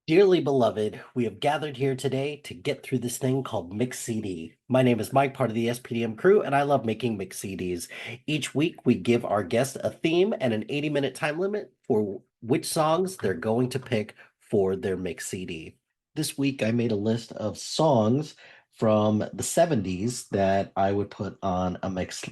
Dearly beloved, we have gathered here today to get through this thing called Mix CD. My name is Mike, part of the SPDM crew, and I love making Mix CDs. Each week, we give our guests a theme and an 80-minute time limit for which songs they're going to pick for their Mix CD. This week, I made a list of songs from the 70s that I would put on a mix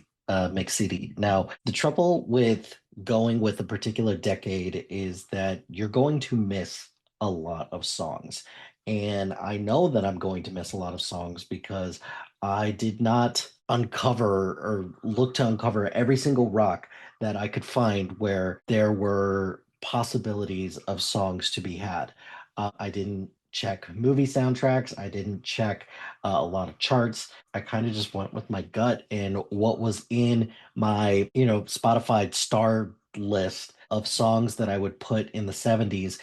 CD. Now, the trouble with going with a particular decade is that you're going to miss a lot of songs. And I know that I'm going to miss a lot of songs because I did not uncover or look to uncover every single rock that I could find where there were possibilities of songs to be had. I didn't check movie soundtracks. I didn't check a lot of charts. I kind of just went with my gut and what was in my, Spotify star list of songs that I would put in the 70s,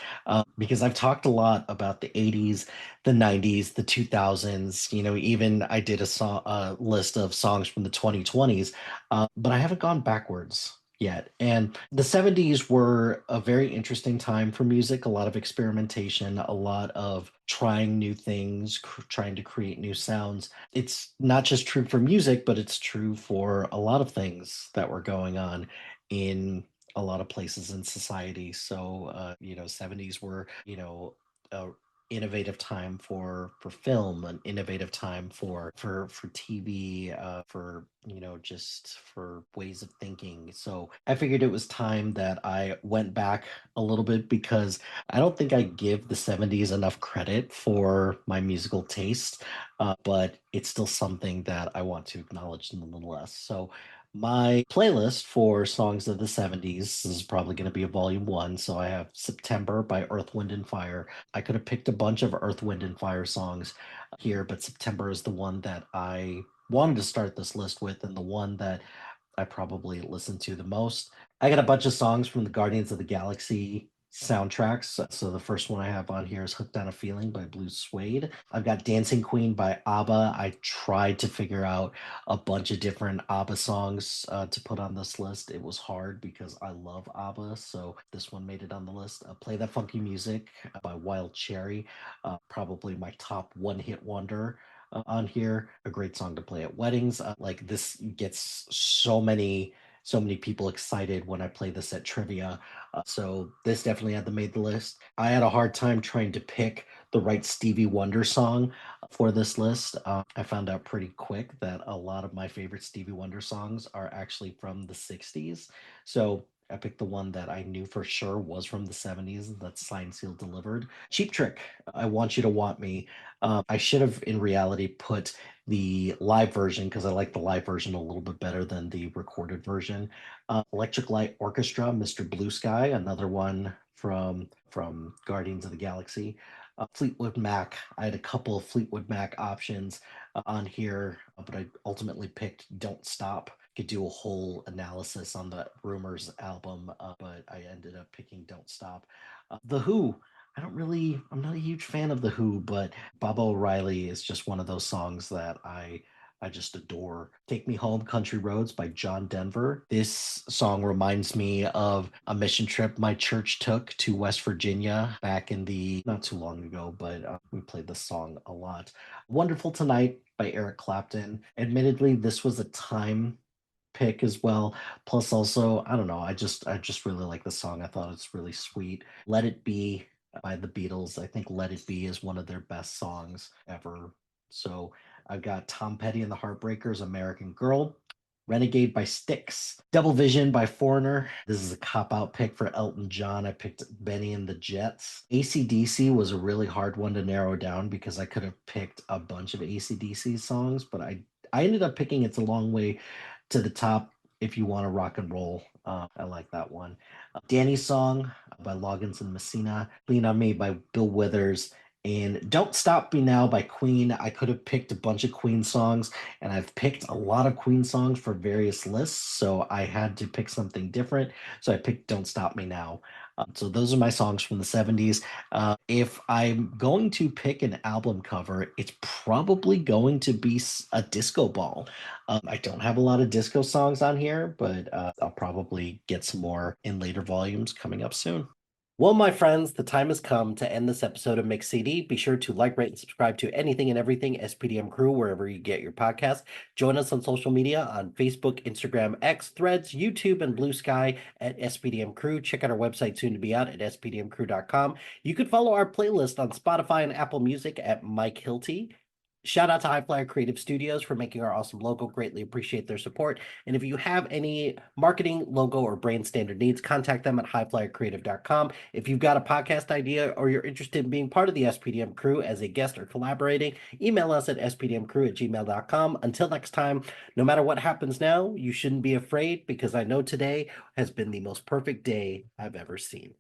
because I've talked a lot about the 80s, the 90s, the 2000s. Even I did a list of songs from the 2020s, but I haven't gone backwards yet. And the 70s were a very interesting time for music, a lot of experimentation, a lot of trying new things, trying to create new sounds. It's not just true for music, but it's true for a lot of things that were going on in a lot of places in society. So, 70s were, a innovative time for film, an innovative time for TV, for just for ways of thinking. So I figured it was time that I went back a little bit because I don't think I give the 70s enough credit for my musical taste, but it's still something that I want to acknowledge nonetheless. So my playlist for songs of the 70s is probably going to be a volume one. So I have September by Earth, Wind, and Fire. I could have picked a bunch of Earth, Wind, and Fire songs here, but September is the one that I wanted to start this list with and the one that I probably listen to the most. I got a bunch of songs from the Guardians of the Galaxy soundtracks. So the first one I have on here is Hooked on a Feeling by Blue Suede. I've got Dancing Queen by ABBA. I tried to figure out a bunch of different ABBA songs to put on this list. It was hard because I love ABBA, so this one made it on the list. Play That Funky Music by Wild Cherry, probably my top one hit wonder on here. A great song to play at weddings. Like this gets so many people excited when I play this at trivia. So this definitely had to make the list. I had a hard time trying to pick the right Stevie Wonder song for this list. I found out pretty quick that a lot of my favorite Stevie Wonder songs are actually from the 60s. So I picked the one that I knew for sure was from the 70s. That's Signed, Sealed, Delivered. Cheap Trick, I Want You to Want Me. I should have, in reality, put the live version because I like the live version a little bit better than the recorded version. Electric Light Orchestra, Mr. Blue Sky, another one from Guardians of the Galaxy. Fleetwood Mac. I had a couple of Fleetwood Mac options on here, but I ultimately picked Don't Stop. Could do a whole analysis on the Rumors album, but I ended up picking Don't Stop. The Who. I'm not a huge fan of The Who, but Baba O'Reilly is just one of those songs that I just adore. Take Me Home, Country Roads by John Denver. This song reminds me of a mission trip my church took to West Virginia back in the not too long ago, but we played this song a lot. Wonderful Tonight by Eric Clapton. Admittedly, this was a time pick as well. Plus, also, I don't know, I just really like the song. I thought it's really sweet. Let It Be by the Beatles. I think Let It Be is one of their best songs ever. So I've got Tom Petty and the Heartbreakers, American Girl. Renegade by Styx, Double Vision by Foreigner. This is a cop out pick for Elton John. I picked Benny and the Jets. AC/DC was a really hard one to narrow down because I could have picked a bunch of AC/DC songs, but I ended up picking It's a Long Way to the Top if you want to rock and roll. I like that one. Danny's Song by Loggins and Messina. Lean on Me by Bill Withers. And Don't Stop Me Now by Queen. I could have picked a bunch of Queen songs, and I've picked a lot of Queen songs for various lists, so I had to pick something different. So I picked Don't Stop Me Now. So those are my songs from the 70s. If I'm going to pick an album cover, it's probably going to be a disco ball. I don't have a lot of disco songs on here, but I'll probably get some more in later volumes coming up soon. Well, my friends, the time has come to end this episode of Mix CD. Be sure to like, rate, and subscribe to anything and everything SPDM Crew wherever you get your podcast. Join us on social media on Facebook, Instagram, X, Threads, YouTube, and Blue Sky at SPDM Crew. Check out our website soon to be out at spdmcrew.com. You can follow our playlist on Spotify and Apple Music at Mike Hilty. Shout out to HiFlyer Creative Studios for making our awesome logo. Greatly appreciate their support. And if you have any marketing, logo, or brand standard needs, contact them at HiFlyerCreative.com. If you've got a podcast idea or you're interested in being part of the SPDM crew as a guest or collaborating, email us at spdmcrew@gmail.com. Until next time, no matter what happens now, you shouldn't be afraid because I know today has been the most perfect day I've ever seen.